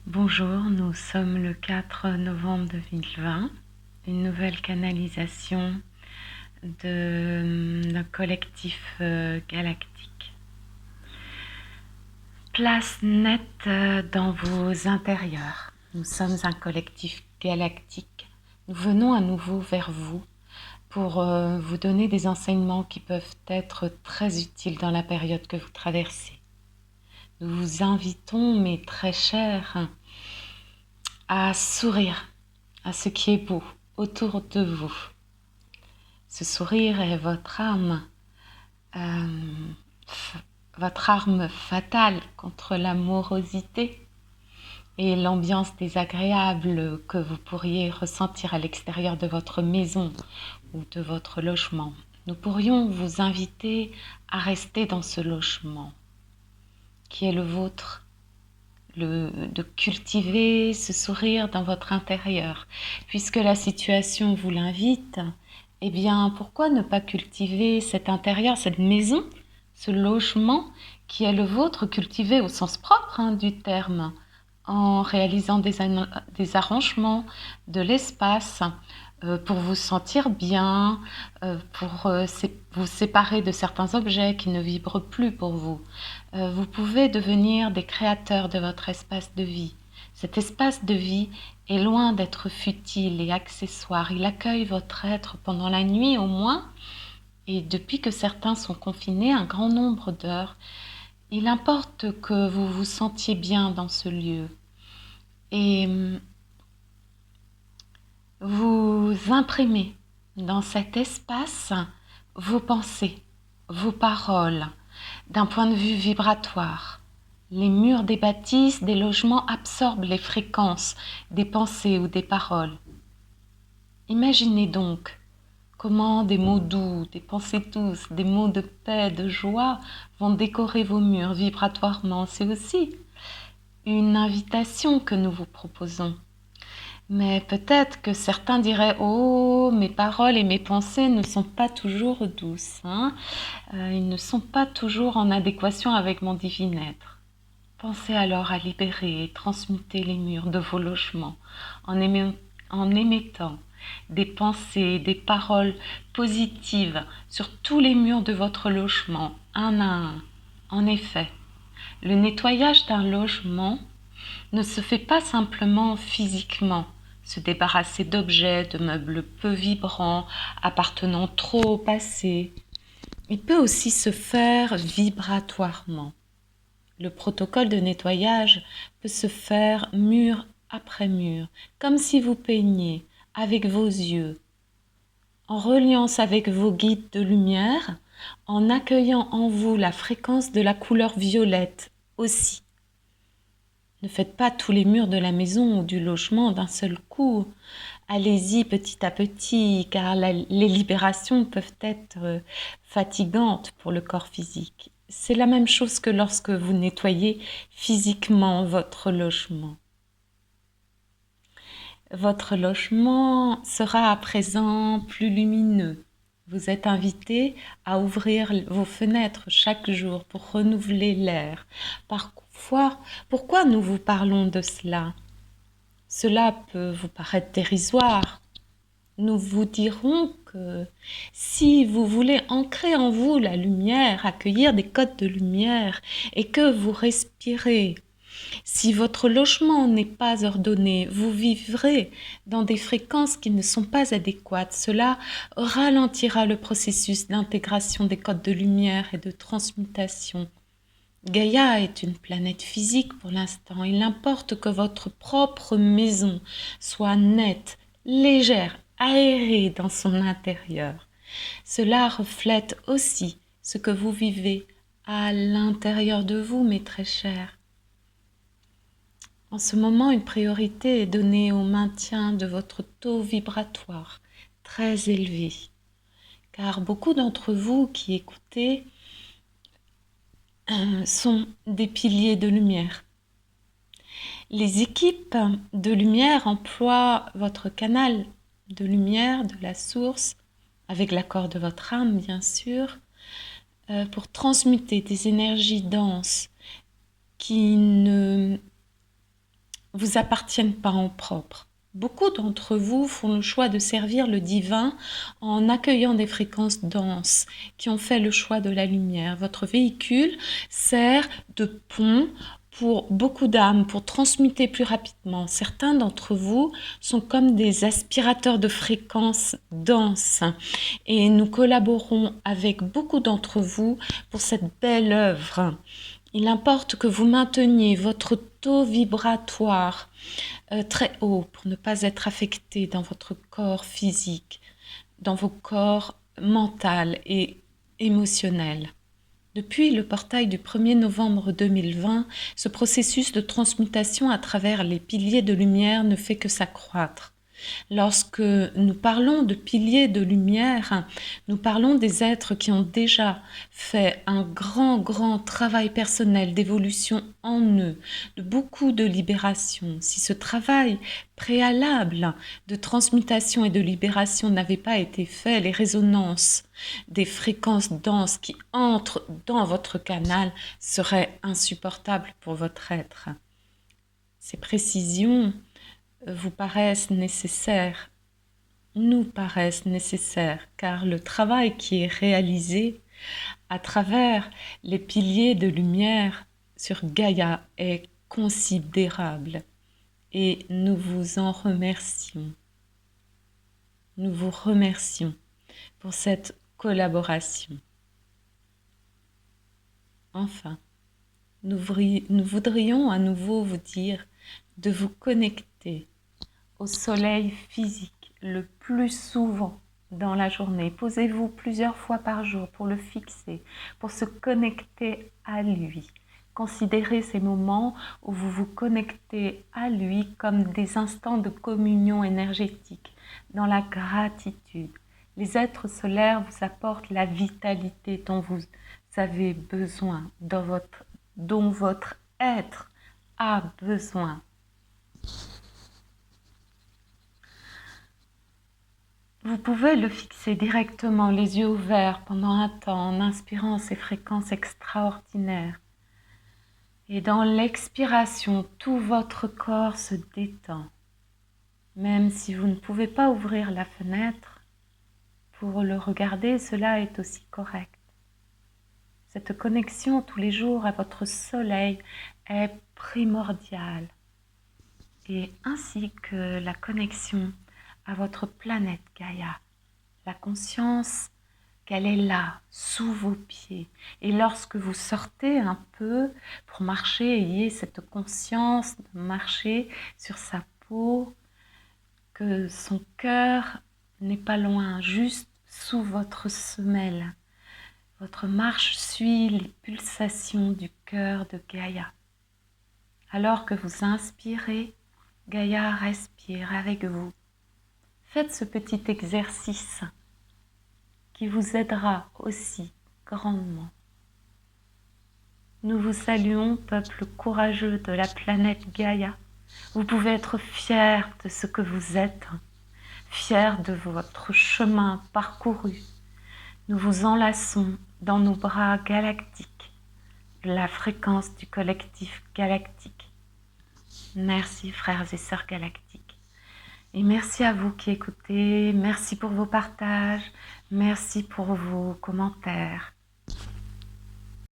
Bonjour, nous sommes le 4 novembre 2020, une nouvelle canalisation d'un collectif galactique. Place nette dans vos intérieurs. Nous sommes un collectif galactique. Nous venons à nouveau vers vous pour vous donner des enseignements qui peuvent être très utiles dans la période que vous traversez. Nous vous invitons, mes très chers, à sourire à ce qui est beau autour de vous. Ce sourire est votre arme fatale contre l'amorosité et l'ambiance désagréable que vous pourriez ressentir à l'extérieur de votre maison ou de votre logement. Nous pourrions vous inviter à rester dans ce logement qui est le vôtre, de cultiver ce sourire dans votre intérieur. Puisque la situation vous l'invite, eh bien, pourquoi ne pas cultiver cet intérieur, cette maison, ce logement qui est le vôtre, cultivé au sens propre du terme, en réalisant des arrangements de l'espace pour vous sentir bien, pour vous séparer de certains objets qui ne vibrent plus pour vous. Vous pouvez devenir des créateurs de votre espace de vie. Cet espace de vie est loin d'être futile et accessoire. Il accueille votre être pendant la nuit au moins, et depuis que certains sont confinés, un grand nombre d'heures. Il importe que vous vous sentiez bien dans ce lieu. Et vous imprimez dans cet espace vos pensées, vos paroles, d'un point de vue vibratoire. Les murs des bâtisses, des logements absorbent les fréquences des pensées ou des paroles. Imaginez donc comment des mots doux, des pensées douces, des mots de paix, de joie vont décorer vos murs vibratoirement. C'est aussi une invitation que nous vous proposons. Mais peut-être que certains diraient « Oh, mes paroles et mes pensées ne sont pas toujours douces, ils ne sont pas toujours en adéquation avec mon divin être. » Pensez alors à libérer et transmuter les murs de vos logements en émettant des pensées, des paroles positives sur tous les murs de votre logement, un à un. En effet, le nettoyage d'un logement ne se fait pas simplement physiquement, se débarrasser d'objets, de meubles peu vibrants, appartenant trop au passé. Il peut aussi se faire vibratoirement. Le protocole de nettoyage peut se faire mur après mur, comme si vous peigniez avec vos yeux, en reliance avec vos guides de lumière, en accueillant en vous la fréquence de la couleur violette aussi. Ne faites pas tous les murs de la maison ou du logement d'un seul coup. Allez-y petit à petit, car les libérations peuvent être fatigantes pour le corps physique. C'est la même chose que lorsque vous nettoyez physiquement votre logement. Votre logement sera à présent plus lumineux. Vous êtes invité à ouvrir vos fenêtres chaque jour pour renouveler l'air. Parfois, pourquoi nous vous parlons de cela ? Cela peut vous paraître dérisoire. Nous vous dirons que si vous voulez ancrer en vous la lumière, accueillir des codes de lumière et que vous respirez, si votre logement n'est pas ordonné, vous vivrez dans des fréquences qui ne sont pas adéquates. Cela ralentira le processus d'intégration des codes de lumière et de transmutation. Gaïa est une planète physique pour l'instant. Il importe que votre propre maison soit nette, légère, aérée dans son intérieur. Cela reflète aussi ce que vous vivez à l'intérieur de vous, mes très chers. En ce moment, une priorité est donnée au maintien de votre taux vibratoire très élevé, car beaucoup d'entre vous qui écoutez sont des piliers de lumière. Les équipes de lumière emploient votre canal de lumière, de la source, avec l'accord de votre âme bien sûr, pour transmuter des énergies denses qui ne vous appartiennent pas en propre. Beaucoup d'entre vous font le choix de servir le divin en accueillant des fréquences denses qui ont fait le choix de la lumière. Votre véhicule sert de pont pour beaucoup d'âmes, pour transmuter plus rapidement. Certains d'entre vous sont comme des aspirateurs de fréquences denses et nous collaborons avec beaucoup d'entre vous pour cette belle œuvre. Il importe que vous mainteniez votre taux vibratoire très haut pour ne pas être affecté dans votre corps physique, dans vos corps mental et émotionnel. Depuis le portail du 1er novembre 2020, ce processus de transmutation à travers les piliers de lumière ne fait que s'accroître. Lorsque nous parlons de piliers de lumière, nous parlons des êtres qui ont déjà fait un grand travail personnel d'évolution en eux, de beaucoup de libération. Si ce travail préalable de transmutation et de libération n'avait pas été fait, les résonances des fréquences denses qui entrent dans votre canal seraient insupportables pour votre être. Ces précisions vous paraissent nécessaires, nous paraissent nécessaires, car le travail qui est réalisé à travers les piliers de lumière sur Gaïa est considérable et nous vous en remercions. Nous vous remercions pour cette collaboration. Enfin, nous voudrions à nouveau vous dire de vous connecter au soleil physique le plus souvent dans la journée. Posez-vous plusieurs fois par jour pour le fixer, pour se connecter à lui. Considérez ces moments où vous vous connectez à lui comme des instants de communion énergétique, dans la gratitude. Les êtres solaires vous apportent la vitalité dont vous avez besoin, dont votre être a besoin. Vous pouvez le fixer directement, les yeux ouverts, pendant un temps, en inspirant ces fréquences extraordinaires. Et dans l'expiration, tout votre corps se détend. Même si vous ne pouvez pas ouvrir la fenêtre, pour le regarder, cela est aussi correct. Cette connexion tous les jours à votre soleil est primordiale. Et ainsi que la connexion à votre planète Gaïa, la conscience qu'elle est là, sous vos pieds. Et lorsque vous sortez un peu pour marcher, ayez cette conscience de marcher sur sa peau, que son cœur n'est pas loin, juste sous votre semelle. Votre marche suit les pulsations du cœur de Gaïa. Alors que vous inspirez, Gaïa respire avec vous. Faites ce petit exercice qui vous aidera aussi grandement. Nous vous saluons, peuple courageux de la planète Gaïa. Vous pouvez être fiers de ce que vous êtes, fiers de votre chemin parcouru. Nous vous enlaçons dans nos bras galactiques, la fréquence du collectif galactique. Merci frères et sœurs galactiques. Et merci à vous qui écoutez, merci pour vos partages, merci pour vos commentaires.